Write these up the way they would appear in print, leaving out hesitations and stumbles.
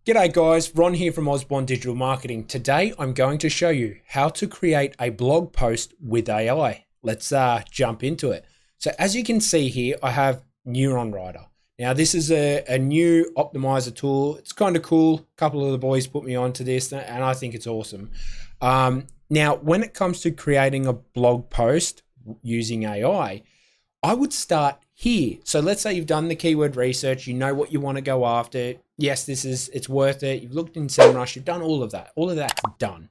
G'day guys, Ron here from Osborne Digital Marketing. Today I'm going to show you how to create a blog post with AI. Let's jump into it. So as you can see here, I have Neuron Writer. Now this is a new optimizer tool. It's kind of cool. A couple of the boys put me onto this and I think it's awesome. Now when it comes to creating a blog post using AI, I would start here. So let's say you've done the keyword research, you know what you want to go after. Yes, it's worth it. You've looked in SEMrush, you've done all of that. All of that's done.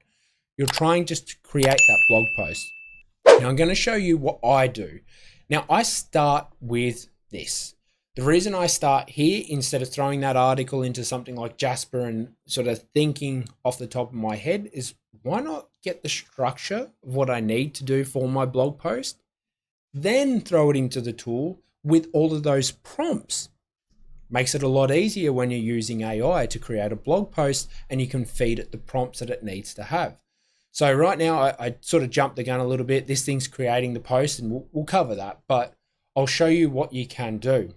You're trying just to create that blog post. Now I'm going to show you what I do. Now I start with this. The reason I start here instead of throwing that article into something like Jasper and sort of thinking off the top of my head is why not get the structure of what I need to do for my blog post, then throw it into the tool with all of those prompts. Makes it a lot easier when you're using AI to create a blog post and you can feed it the prompts that it needs to have. So right now I sort of jumped the gun a little bit. This thing's creating the post and we'll cover that, but I'll show you what you can do.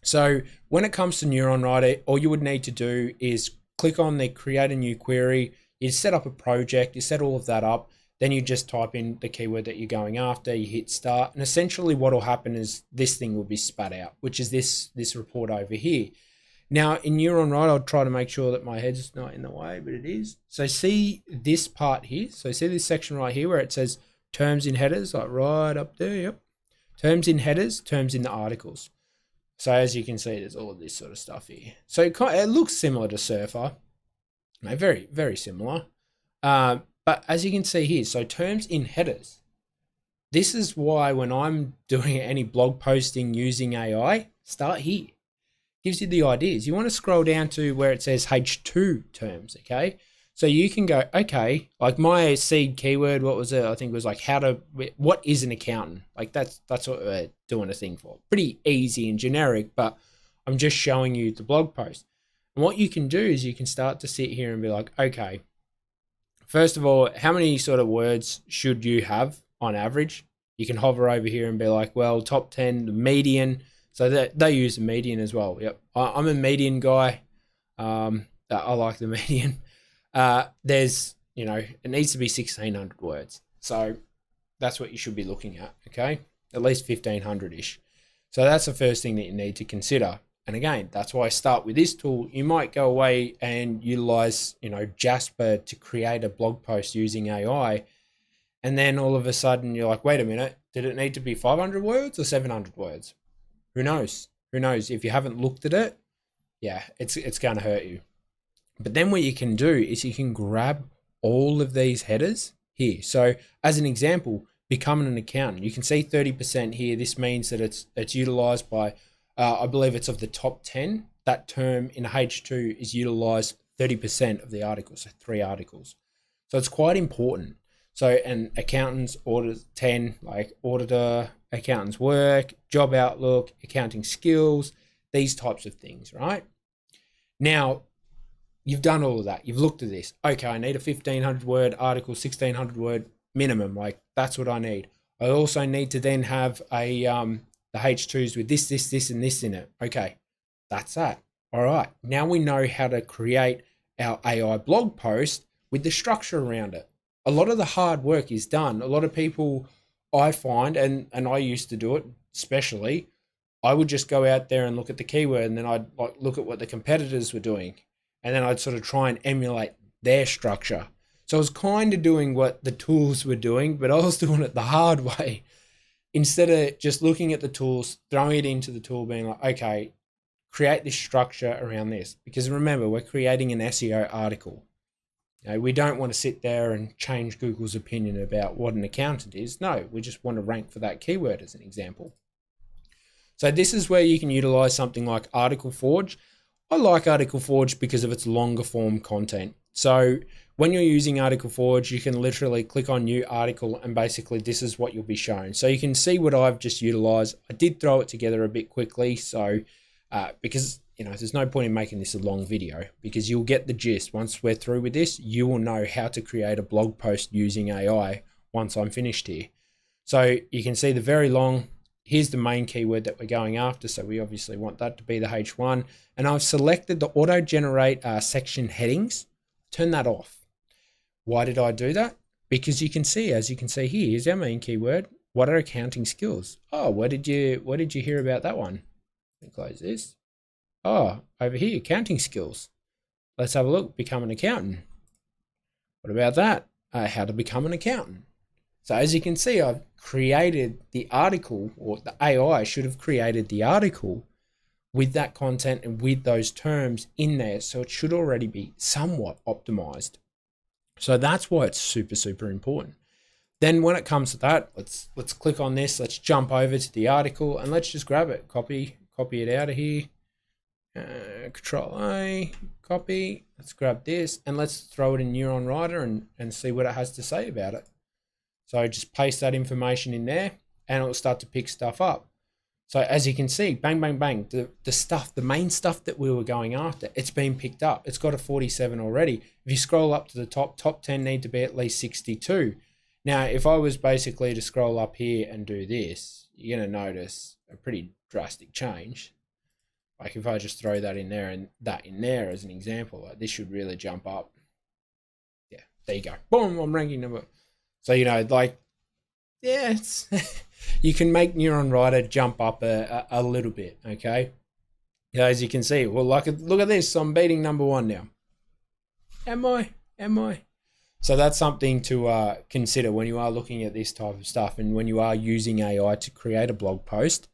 So when it comes to Neuron Writer, all you would need to do is click on the create a new query. You set up a project, you set all of that up. Then you just type in the keyword that you're going after, you hit start, and essentially what will happen is this thing will be spat out, which is this report over here. Now in Neuron Writer, I'll try to make sure that my head's not in the way, but it is. So see this part here. So see this section right here where it says terms in headers, like right up there, yep. Terms in headers, terms in the articles. So as you can see, there's all of this sort of stuff here. So it looks similar to Surfer, very, very similar. But as you can see here, so terms in headers, this is why when I'm doing any blog posting using AI, start here. Gives you the ideas. You want to scroll down to where it says H2 terms, okay? So you can go, okay, like my seed keyword, what was it? I think it was like what is an accountant? Like that's what we're doing a thing for. Pretty easy and generic, but I'm just showing you the blog post. And what you can do is you can start to sit here and be like, okay, first of all, how many sort of words should you have on average? You can hover over here and be like, well, top 10, the median. So that they use the median as well. Yep, I'm a median guy. I like the median. There's, it needs to be 1,600 words. So that's what you should be looking at, okay? At least 1,500-ish. So that's the first thing that you need to consider. And again, that's why I start with this tool. You might go away and utilize, Jasper to create a blog post using AI. And then all of a sudden you're like, wait a minute, did it need to be 500 words or 700 words? Who knows? Who knows? If you haven't looked at it, yeah, it's going to hurt you. But then what you can do is you can grab all of these headers here. So as an example, becoming an accountant, you can see 30% here. This means that it's utilized by I believe it's of the top 10, that term in H2 is utilized 30% of the articles, so 3 articles. So it's quite important. So, and accountants, audit 10, like auditor, accountant's work, job outlook, accounting skills, these types of things, right? Now, you've done all of that. You've looked at this. Okay, I need a 1,500 word article, 1,600 word minimum. Like that's what I need. I also need to then have the H2s with this, and this in it. Okay, that's that. All right, now we know how to create our AI blog post with the structure around it. A lot of the hard work is done. A lot of people I find, and I used to do it especially, I would just go out there and look at the keyword and then I'd like look at what the competitors were doing. And then I'd sort of try and emulate their structure. So I was kind of doing what the tools were doing, but I was doing it the hard way. Instead of just looking at the tools, throwing it into the tool, being like, okay, create this structure around this. Because remember, we're creating an SEO article. We don't want to sit there and change Google's opinion about what an accountant is. No, we just want to rank for that keyword as an example. So this is where you can utilize something like Article Forge. I like Article Forge because of its longer form content. So when you're using Article Forge, you can literally click on new article and basically this is what you'll be shown. So you can see what I've just utilized. I did throw it together a bit quickly. So because there's no point in making this a long video because you'll get the gist. Once we're through with this, you will know how to create a blog post using AI once I'm finished here. So you can see the very long here's the main keyword that we're going after. So we obviously want that to be the H1. And I've selected the auto generate section headings. Turn that off. Why did I do that? Because you can see, as you can see here, here's our main keyword. What are accounting skills? Oh, what did you hear about that one? Let me close this. Oh, over here, accounting skills. Let's have a look. Become an accountant. What about that? How to become an accountant. So as you can see, I've created the article, or the AI should have created the article with that content and with those terms in there. So it should already be somewhat optimized. So that's why it's super, super important. Then when it comes to that, let's click on this. Let's jump over to the article and let's just grab it. Copy it out of here. Control A, copy. Let's grab this and let's throw it in Neuron Writer and see what it has to say about it. So just paste that information in there and it'll start to pick stuff up. So as you can see, bang, bang, bang, the main stuff that we were going after, it's been picked up. It's got a 47 already. If you scroll up to the top 10 need to be at least 62. Now, if I was basically to scroll up here and do this, you're going to notice a pretty drastic change. Like if I just throw that in there and that in there as an example, like this should really jump up. Yeah, there you go. Boom, I'm ranking number. So, you know, like, yeah, it's you can make Neuron Writer jump up a little bit, okay? As you can see, well, look at this. I'm beating number 1 now. Am I? So that's something to consider when you are looking at this type of stuff and when you are using AI to create a blog post.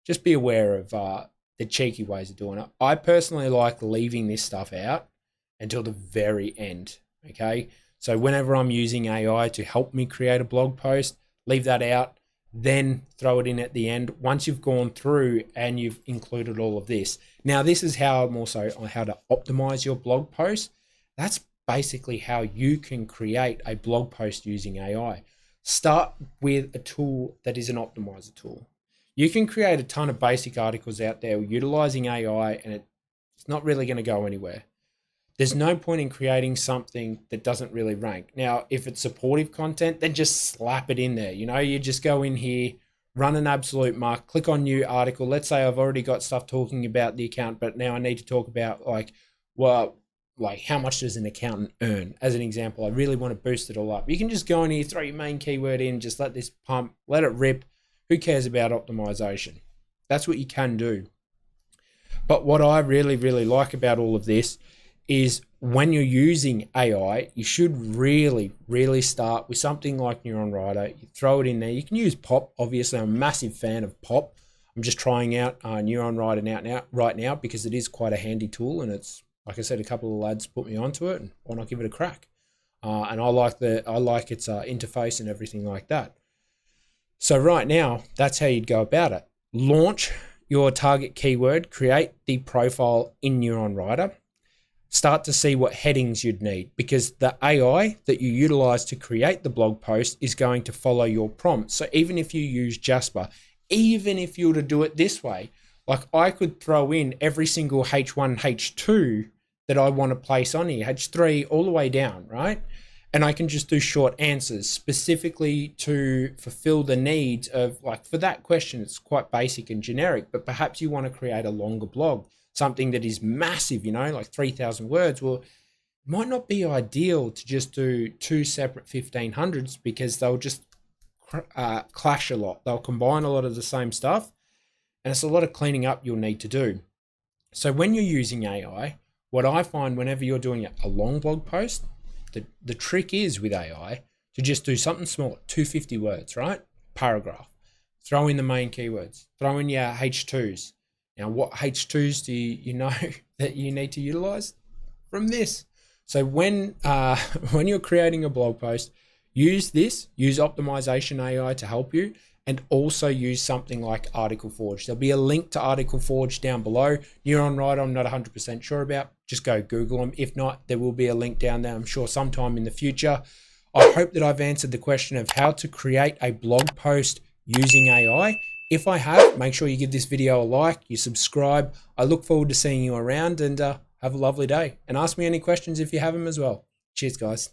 Just be aware of the cheeky ways of doing it. I personally like leaving this stuff out until the very end, okay? So whenever I'm using AI to help me create a blog post, leave that out, then throw it in at the end once you've gone through and you've included all of this. Now, this is how how to optimize your blog post. That's basically how you can create a blog post using AI. Start with a tool that is an optimizer tool. You can create a ton of basic articles out there utilizing AI and it's not really going to go anywhere. There's no point in creating something that doesn't really rank. Now, if it's supportive content, then just slap it in there. You know, you just go in here, run an absolute mark, click on new article. Let's say I've already got stuff talking about the account, but now I need to talk about like how much does an accountant earn? As an example, I really want to boost it all up. You can just go in here, throw your main keyword in, just let this pump, let it rip. Who cares about optimization? That's what you can do. But what I really, really like about all of this is when you're using AI, you should really, really start with something like Neuron Writer. You throw it in there. You can use Pop. Obviously, I'm a massive fan of Pop. I'm just trying out Neuron Writer right now because it is quite a handy tool, and it's, like I said, a couple of lads put me onto it, and why not give it a crack? And I like its interface and everything like that. So right now, that's how you'd go about it. Launch your target keyword, create the profile in Neuron Writer. Start to see what headings you'd need, because the AI that you utilize to create the blog post is going to follow your prompt. So even if you use Jasper, even if you were to do it this way, like I could throw in every single H1, H2 that I want to place on here, H3 all the way down, right? And I can just do short answers specifically to fulfill the needs of, like, for that question, it's quite basic and generic, but perhaps you want to create a longer blog, something that is massive, you know, like 3,000 words. Well, it might not be ideal to just do 2 separate 1500s because they'll just clash a lot. They'll combine a lot of the same stuff, and it's a lot of cleaning up you'll need to do. So when you're using AI, what I find whenever you're doing a long blog post, the trick is with AI to just do something small, 250 words, right? Paragraph. Throw in the main keywords. Throw in your H2s. Now, what H2s do you know that you need to utilize? From this. So when you're creating a blog post, use optimization AI to help you, and also use something like Article Forge. There'll be a link to Article Forge down below. Neuron Writer, I'm not 100% sure about. Just go Google them. If not, there will be a link down there, I'm sure, sometime in the future. I hope that I've answered the question of how to create a blog post using AI. If I have, make sure you give this video a like, you subscribe. I look forward to seeing you around, and have a lovely day. And ask me any questions if you have them as well. Cheers, guys.